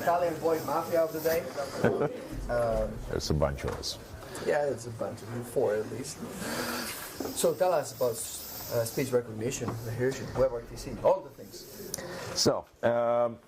Italian boy mafia of the day. There's a bunch of us. Yeah, it's a bunch of you, 4 at least. So tell us about speech recognition, rehearsal, WebRTC, all the things. So,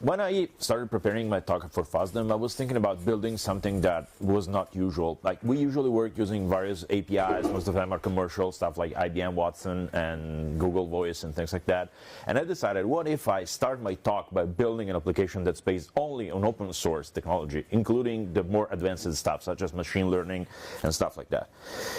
when I started preparing my talk for FOSDEM, I was thinking about building something that was not usual. Like, we usually work using various APIs, most of them are commercial, stuff like IBM Watson and Google Voice and things like that. And I decided, what if I start my talk by building an application that's based only on open source technology, including the more advanced stuff, such as machine learning and stuff like that.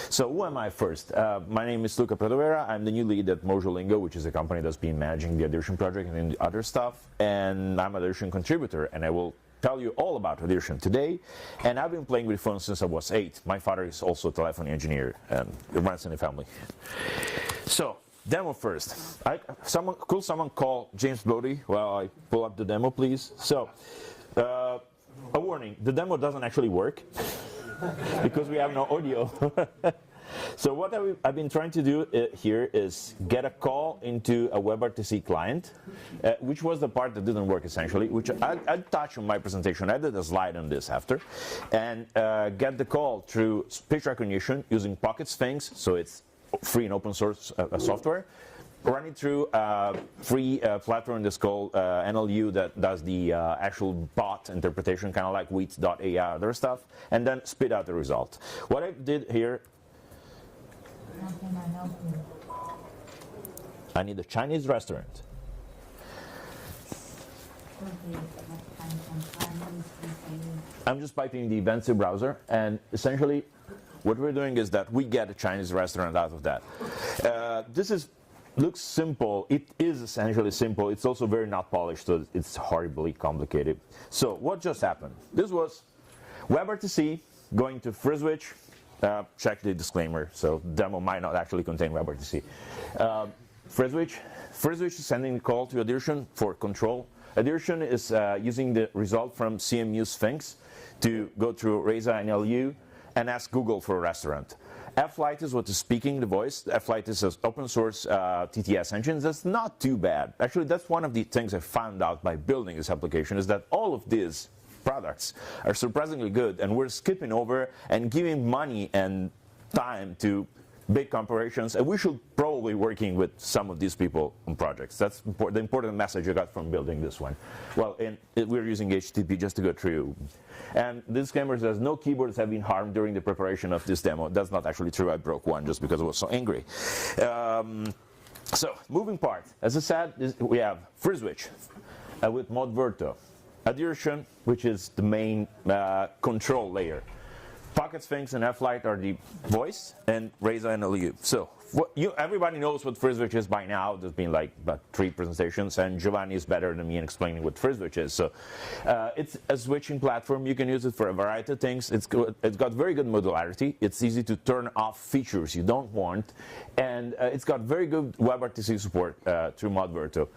So, who am I first? My name is Luca Pradovera. I'm the new lead at Mojolingo, which is a company that's been managing the Audition project and the other stuff. And I'm an Audition contributor, and I will tell you all about Audition today. And I've been playing with phones since I was 8. My father is also a telephony engineer, and it runs in the family. So, demo first. Could someone call James Bodie while I pull up the demo, please? So, a warning, the demo doesn't actually work because we have no audio. So what I've been trying to do here is get a call into a WebRTC client, which was the part that didn't work essentially, which I'll touch on my presentation. I did a slide on this after. And get the call through speech recognition using Pocket Sphinx, so it's free and open source software. Running through a free platform that's called NLU that does the actual bot interpretation, kind of like Wheat.ai, other stuff, and then spit out the result. What I did here, I need a Chinese restaurant. I'm just piping the events browser, and essentially what we're doing is that we get a Chinese restaurant out of that. Looks simple. It is essentially simple. It's also very not polished, so it's horribly complicated. So what just happened? This was WebRTC going to FreeSwitch. Check the disclaimer, so demo might not actually contain WebRTC. FreeSwitch is sending a call to Audition for control. Audition is using the result from CMU Sphinx to go through Reza and NLU and ask Google for a restaurant. F-Lite is what is speaking the voice. F-Lite is an open source TTS engine. That's not too bad. Actually, that's one of the things I found out by building this application, is that all of these products are surprisingly good, and we're skipping over and giving money and time to big corporations, and we should probably working with some of these people on projects. That's the important message I got from building this one. Well, we're using HTTP just to go through. And the disclaimer says no keyboards have been harmed during the preparation of this demo. That's not actually true. I broke one just because I was so angry. So, moving part. As I said, we have FreeSwitch with Modverto. Audition, which is the main control layer. Pocket Sphinx and F-Lite are the voice, and Reza and NLU. So everybody knows what FreeSwitch is by now. There's been like about 3 presentations, and Giovanni is better than me in explaining what FreeSwitch is. So it's a switching platform. You can use it for a variety of things. It's got very good modularity. It's easy to turn off features you don't want, and it's got very good WebRTC support through Modverto.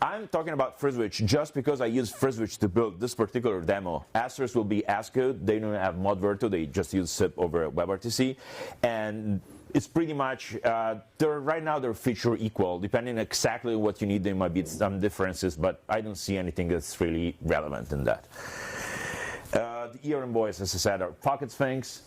I'm talking about FreeSwitch just because I use FreeSwitch to build this particular demo. Asters will be as good. They don't have Modverto. They just use SIP over WebRTC. And it's pretty much, right now they're feature equal. Depending exactly what you need, there might be some differences, but I don't see anything that's really relevant in that. The ERM voice, as I said, are Pocket Sphinx.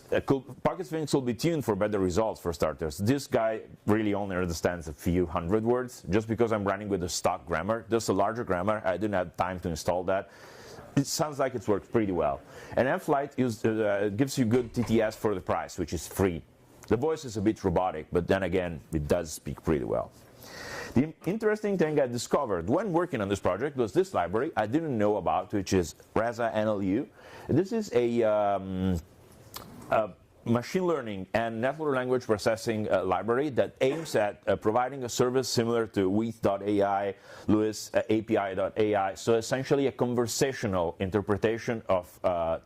Pocket Sphinx will be tuned for better results for starters. This guy really only understands a few hundred words, just because I'm running with the stock grammar. There's a larger grammar. I didn't have time to install that. It sounds like it's worked pretty well. And F-Lite gives you good TTS for the price, which is free. The voice is a bit robotic, but then again, it does speak pretty well. The interesting thing I discovered when working on this project was this library I didn't know about, which is Reza NLU. This is a machine learning and natural language processing library that aims at providing a service similar to Wheat.ai, Lewis API.ai, so essentially a conversational interpretation of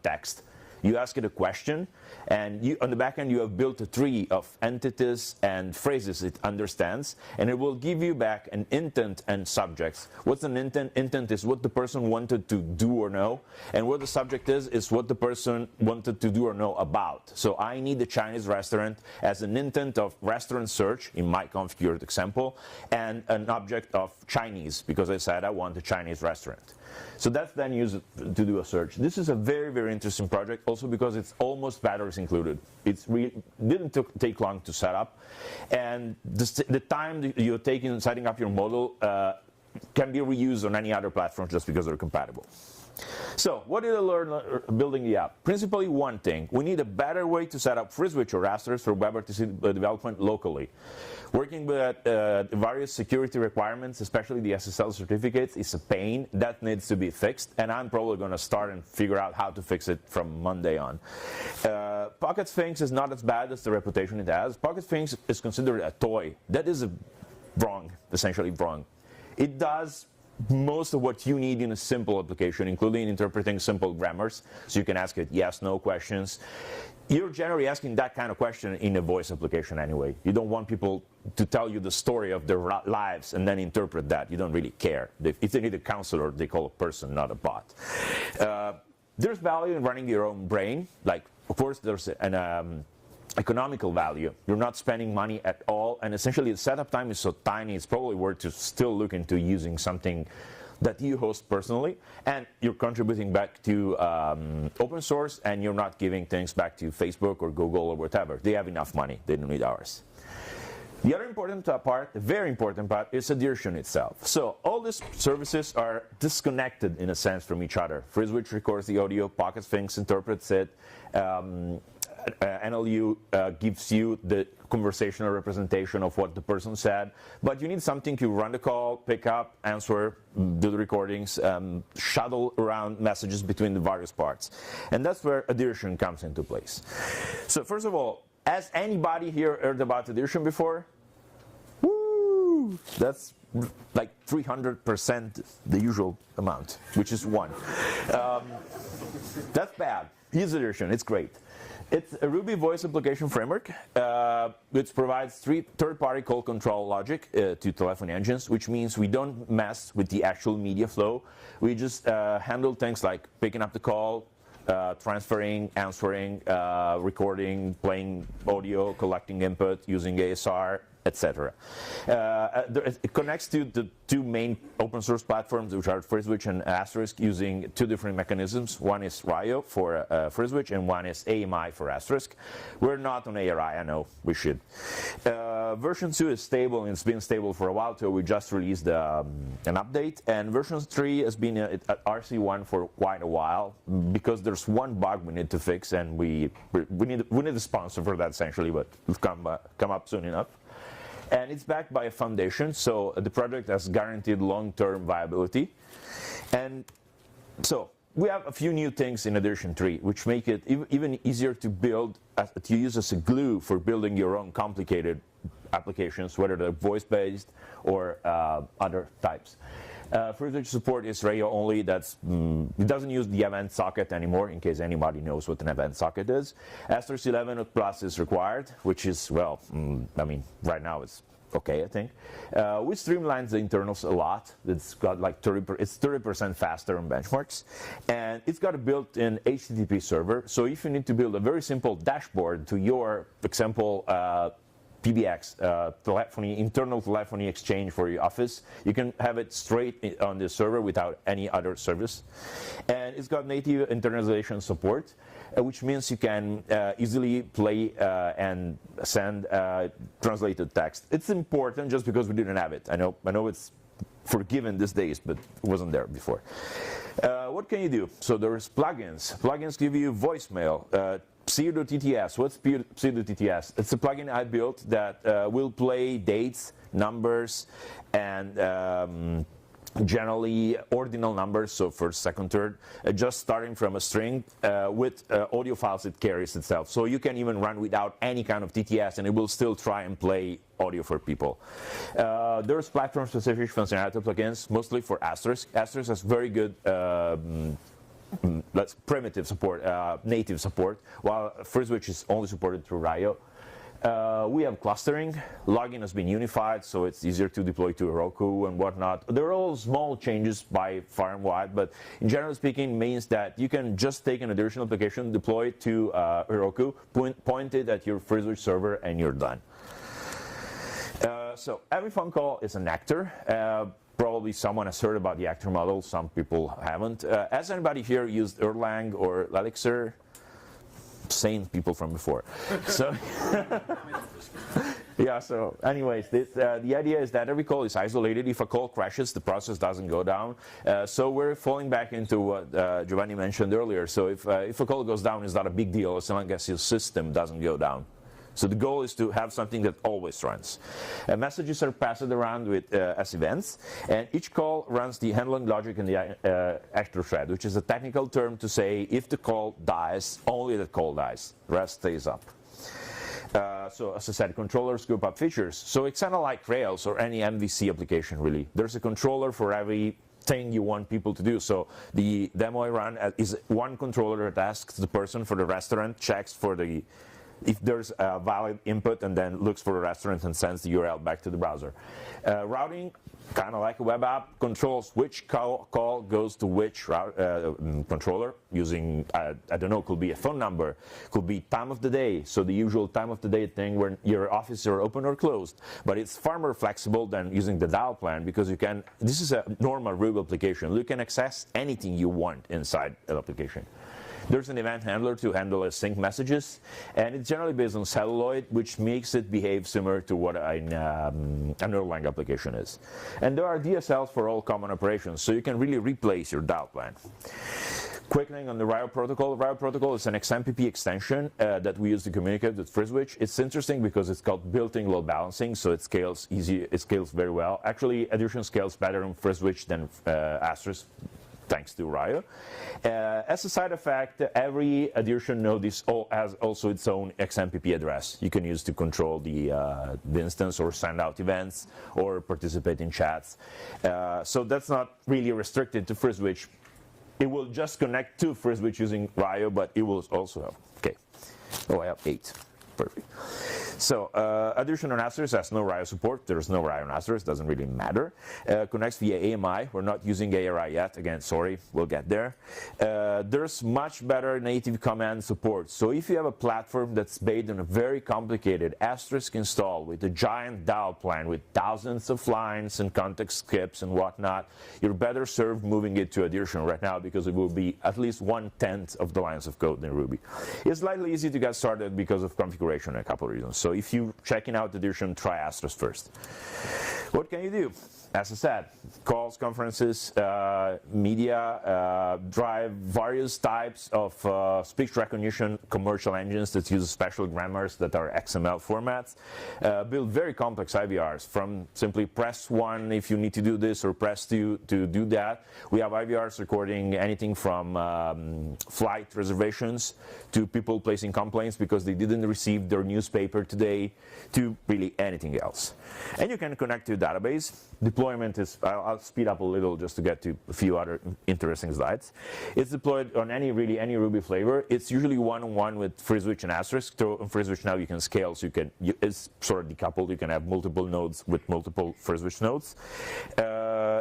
text. You ask it a question, and on the back end you have built a tree of entities and phrases it understands, and it will give you back an intent and subjects. What's an intent? Intent is what the person wanted to do or know, and what the subject is what the person wanted to do or know about. So I need a Chinese restaurant as an intent of restaurant search in my configured example, and an object of Chinese, because I said I want a Chinese restaurant. So that's then used to do a search. This is a very, very interesting project, also because it's almost batteries included. It didn't take long to set up, and the time that you take in setting up your model can be reused on any other platform just because they're compatible. So what did I learn building the app? Principally one thing: we need a better way to set up FreeSwitch or Asterisk for WebRTC development locally. Working with various security requirements, especially the SSL certificates, is a pain. That needs to be fixed, and I'm probably going to start and figure out how to fix it from Monday on. Pocket Sphinx is not as bad as the reputation it has. Pocket Sphinx is considered a toy. That is wrong, essentially wrong. It does most of what you need in a simple application, including interpreting simple grammars, so you can ask it yes/no questions. You're generally asking that kind of question in a voice application anyway. You don't want people to tell you the story of their lives and then interpret that. You don't really care. If they need a counselor, they call a person, not a bot. There's value in running your own brain. Like, of course, there's an economical value. You're not spending money at all, and essentially the setup time is so tiny, it's probably worth to still look into using something that you host personally, and you're contributing back to open source, and you're not giving things back to Facebook or Google or whatever. They have enough money. They don't need ours. The other important part, the very important part, is adhesion itself. So all these services are disconnected in a sense from each other. FreeSwitch records the audio, Pocket Sphinx interprets it, NLU gives you the conversational representation of what the person said, but you need something to run the call, pick up, answer, do the recordings, shuttle around messages between the various parts. And that's where adhesion comes into place. So first of all, has anybody here heard about adhesion before? Woo! That's like 300% the usual amount, which is 1. That's bad. Use adhesion, it's great. It's a Ruby voice application framework which provides third-party call control logic to telephony engines, which means we don't mess with the actual media flow. We just handle things like picking up the call, transferring, answering, recording, playing audio, collecting input, using ASR, etc. It connects to the 2 main open source platforms, which are FreeSwitch and Asterisk, using 2 different mechanisms. One is RIO for FreeSwitch, and one is AMI for Asterisk. We're not on ARI, I know, we should. Version 2 is stable, and it's been stable for a while, so we just released an update. And version 3 has been at RC1 for quite a while, because there's one bug we need to fix, and we need a sponsor for that, essentially, but it'll come up soon enough. And it's backed by a foundation, so the project has guaranteed long-term viability. And so we have a few new things in Adhesion 3, which make it even easier to build, to use as a glue for building your own complicated applications, whether they're voice-based or other types. FreeSwitch support is radio only. It doesn't use the event socket anymore, in case anybody knows what an event socket is. Asterisk 11 plus is required, which is, well, I mean, right now it's okay, I think. We streamlined the internals a lot. It's got like 30% faster on benchmarks, and it's got a built-in HTTP server. So if you need to build a very simple dashboard to your, for example, PBX, internal telephony exchange for your office, you can have it straight on the server without any other service. And it's got native internalization support, which means you can easily play and send translated text. It's important just because we didn't have it. I know it's forgiven these days, but it wasn't there before. What can you do? So there's plugins. Plugins give you voicemail. Pseudo-TTS. What's Pseudo-TTS? It's a plugin I built that will play dates, numbers, and generally ordinal numbers, so first, second, third, just starting from a string with audio files it carries itself. So you can even run without any kind of TTS, and it will still try and play audio for people. There's platform-specific functionality plugins, mostly for Asterisk. Asterisk has very good let's primitive support, native support, while FreeSwitch is only supported through Rio. We have clustering. Logging has been unified, so it's easier to deploy to Heroku and whatnot. They're all small changes by far and wide, but in general speaking, means that you can just take an additional application, deploy it to Heroku, point it at your FreeSwitch server, and you're done. So every phone call is an actor. Probably someone has heard about the actor model. Some people haven't. Has anybody here used Erlang or Elixir? Sane people from before. So yeah, so anyways, the idea is that every call is isolated. If a call crashes, the process doesn't go down. So we're falling back into what Giovanni mentioned earlier. So if a call goes down, it's not a big deal as long as your system doesn't go down. So the goal is to have something that always runs. Messages are passed around as events, and each call runs the handling logic in the actor thread, which is a technical term to say if the call dies, only the call dies. The rest stays up. So as I said, controllers scoop up features. So it's kind of like Rails or any MVC application, really. There's a controller for every thing you want people to do. So the demo I run is one controller that asks the person for the restaurant, checks for if there's a valid input, and then looks for a restaurant and sends the URL back to the browser. Routing, kind of like a web app, controls which call goes to which controller using, I don't know, could be a phone number, could be time of the day, so the usual time of the day thing when your offices are open or closed. But it's far more flexible than using the dial plan, because you can, this is a normal Ruby application, you can access anything you want inside an application. There's an event handler to handle async messages, and it's generally based on celluloid, which makes it behave similar to what an Erlang application is. And there are DSLs for all common operations, so you can really replace your dial plan. Quick thing on the Rio protocol. Rio protocol is an XMPP extension that we use to communicate with FreeSwitch. It's interesting because it's called built-in load balancing, so it scales easy. It scales very well. Actually, addition scales better on FreeSwitch than Asterisk, thanks to Rio. As a side effect, every addition node has also its own XMPP address you can use to control the instance or send out events or participate in chats. So that's not really restricted to FreeSwitch. It will just connect to FreeSwitch using Rio, but it will also have, okay. Oh, I have 8. Perfect. So addition on Asterisk has no Rio support. There's no Rio on Asterisk. Doesn't really matter. Connects via AMI. We're not using ARI yet. Again, sorry. We'll get there. There's much better native command support. So if you have a platform that's based on a very complicated Asterisk install with a giant dial plan with thousands of lines and context skips and whatnot, you're better served moving it to addition right now, because it will be at least 1/10 of the lines of code in Ruby. It's slightly easy to get started because of configuration and a couple of reasons. So if you're checking out addition, try Asterisk first. What can you do? As I said, calls, conferences, media, drive various types of speech recognition commercial engines that use special grammars that are XML formats. Build very complex IVRs, from simply press 1 if you need to do this, or press 2 to do that. We have IVRs recording anything from flight reservations to people placing complaints because they didn't receive their newspaper today, to really anything else. And you can connect to a database. Deployment is, I'll speed up a little just to get to a few other interesting slides. It's deployed on any Ruby flavor. It's usually one-on-one with FreeSwitch and Asterisk. So on FreeSwitch now you can scale, so it's sort of decoupled. You can have multiple nodes with multiple FreeSwitch nodes.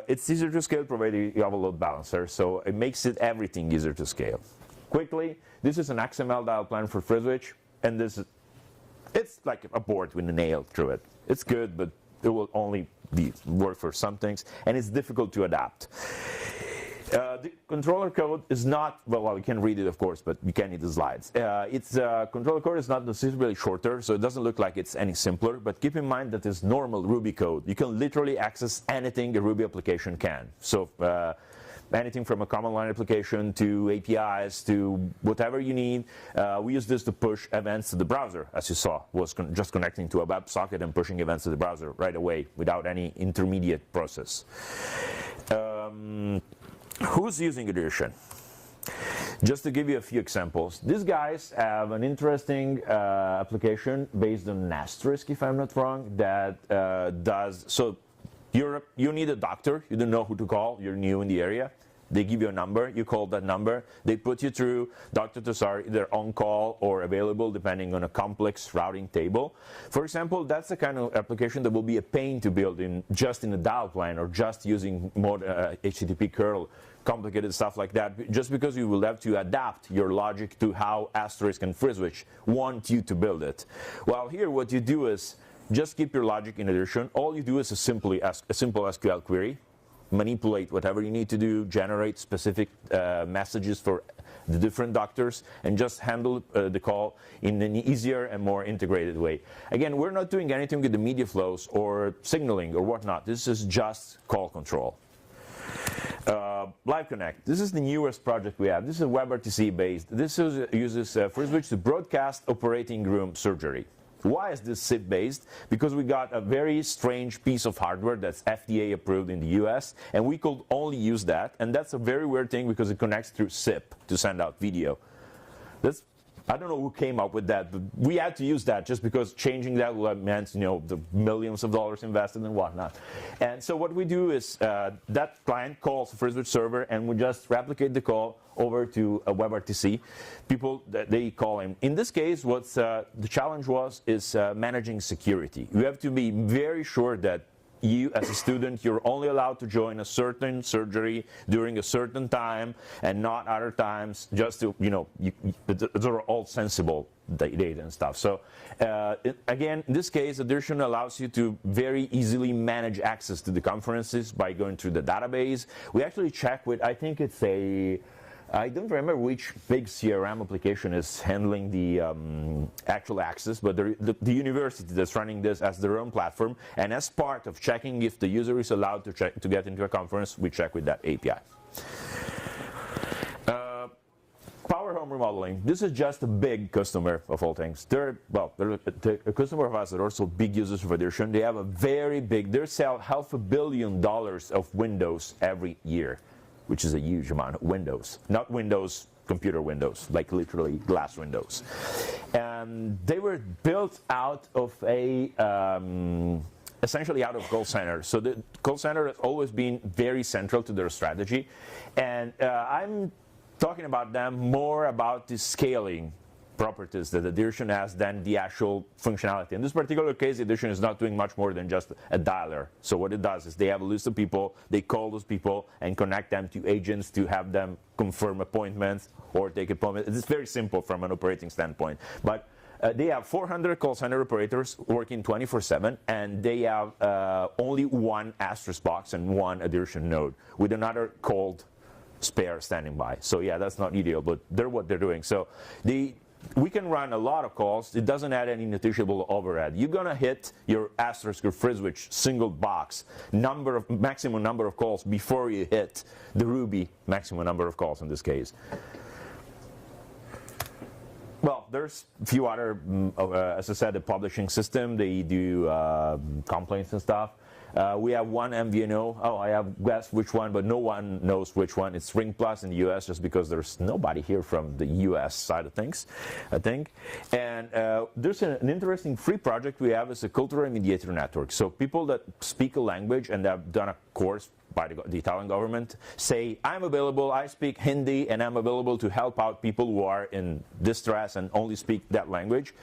It's easier to scale provided you have a load balancer, so it makes everything easier to scale. Quickly, this is an XML dial plan for FreeSwitch, and it's like a board with a nail through it. It's good, but it will only work for some things, and it's difficult to adapt. The controller code is not, well, you can read it, of course, but you can't read the slides. Controller code is not necessarily shorter, so it doesn't look like it's any simpler, but keep in mind that it's normal Ruby code. You can literally access anything a Ruby application can. So anything from a command line application to APIs to whatever you need. We use this to push events to the browser, as you saw, was just connecting to a WebSocket and pushing events to the browser right away without any intermediate process. Who's using addition? Just to give you a few examples, these guys have an interesting application based on Asterisk, if I'm not wrong, that does, so you need a doctor, you don't know who to call, you're new in the area, They give you a number, you call that number, they put you through. Doctors are either on call or available depending on a complex routing table. For example, that's the kind of application that will be a pain to build just in a dial plan or just using more HTTP curl, complicated stuff like that, just because you will have to adapt your logic to how Asterisk and FreeSwitch want you to build it. Well, here what you do is just keep your logic in addition. All you do is a simple SQL query, manipulate whatever you need to do, generate specific messages for the different doctors, and just handle the call in an easier and more integrated way. Again, we're not doing anything with the media flows or signaling or whatnot. This is just call control. Live Connect. This is the newest project we have. This is WebRTC based. This uses FreeSwitch to broadcast operating room surgery. Why is this SIP based? Because we got a very strange piece of hardware that's FDA approved in the US, and we could only use that, and that's a very weird thing because it connects through SIP to send out video. I don't know who came up with that, but we had to use that just because changing that meant, the millions of dollars invested and whatnot. And so what we do is that client calls the FreeSwitch server, and we just replicate the call over to a WebRTC. People, they call in. In this case, what's the challenge is managing security. You have to be very sure that you, as a student, you're only allowed to join a certain surgery during a certain time and not other times, just to, those are all sensible data and stuff. So again, in this case, Addition allows you to very easily manage access to the conferences by going through the database. We actually check with, I think it's I don't remember which big CRM application is handling the actual access, but the university that's running this as their own platform, and as part of checking if the user is allowed to get into a conference, we check with that API. Power Home Remodeling. This is just a big customer of all things. They're a customer of ours. They're also big users of Addition. They have a very big, they sell $500 million of Windows every year, which is a huge amount of Windows. Not Windows, computer Windows, like literally glass windows. And they were built out of essentially out of call center. So the call center has always been very central to their strategy. And I'm talking about them more about the scaling properties that Addition has than the actual functionality. In this particular case, Addition is not doing much more than just a dialer. So what it does is they have a list of people, they call those people and connect them to agents to have them confirm appointments or take appointments. It's very simple from an operating standpoint. But they have 400 call center operators working 24/7, and they have only one Asterisk box and one Addition node with another cold spare standing by. So yeah, that's not ideal, but they're what they're doing. So we can run a lot of calls. It doesn't add any noticeable overhead. You're gonna hit your Asterisk or FreeSwitch single box maximum number of calls before you hit the Ruby maximum number of calls in this case. Well, there's a few other, as I said, the publishing system. They do complaints and stuff. We have one MVNO. Oh, I have guessed which one, but no one knows which one. It's Ring Plus in the US, just because there's nobody here from the US side of things, I think. And there's an interesting free project we have. Is a cultural mediator network. So people that speak a language and have done a course by the Italian government say, I'm available, I speak Hindi, and I'm available to help out people who are in distress and only speak that language.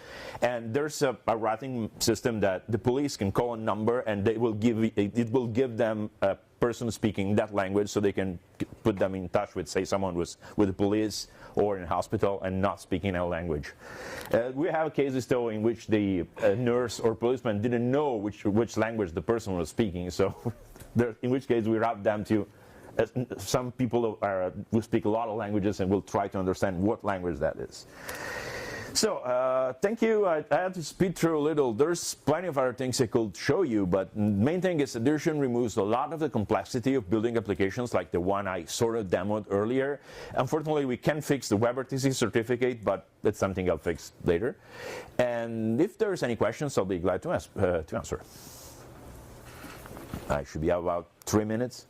And there's a routing system that the police can call a number, and it will give them a person speaking that language, so they can put them in touch with, say, someone with the police or in hospital and not speaking that language. We have cases, though, in which the nurse or policeman didn't know which language the person was speaking, so in which case we route them to some people who speak a lot of languages, and will try to understand what language that is. So thank you. I had to speed through a little. There's plenty of other things I could show you, but the main thing is Addition removes a lot of the complexity of building applications like the one I sort of demoed earlier. Unfortunately, we can't fix the WebRTC certificate, but that's something I'll fix later. And if there's any questions, I'll be glad to answer. I should be about 3 minutes.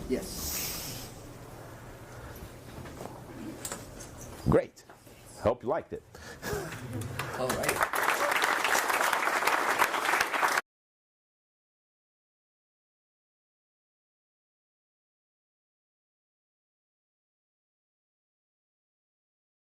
Yes. Great. Hope you liked it. All right.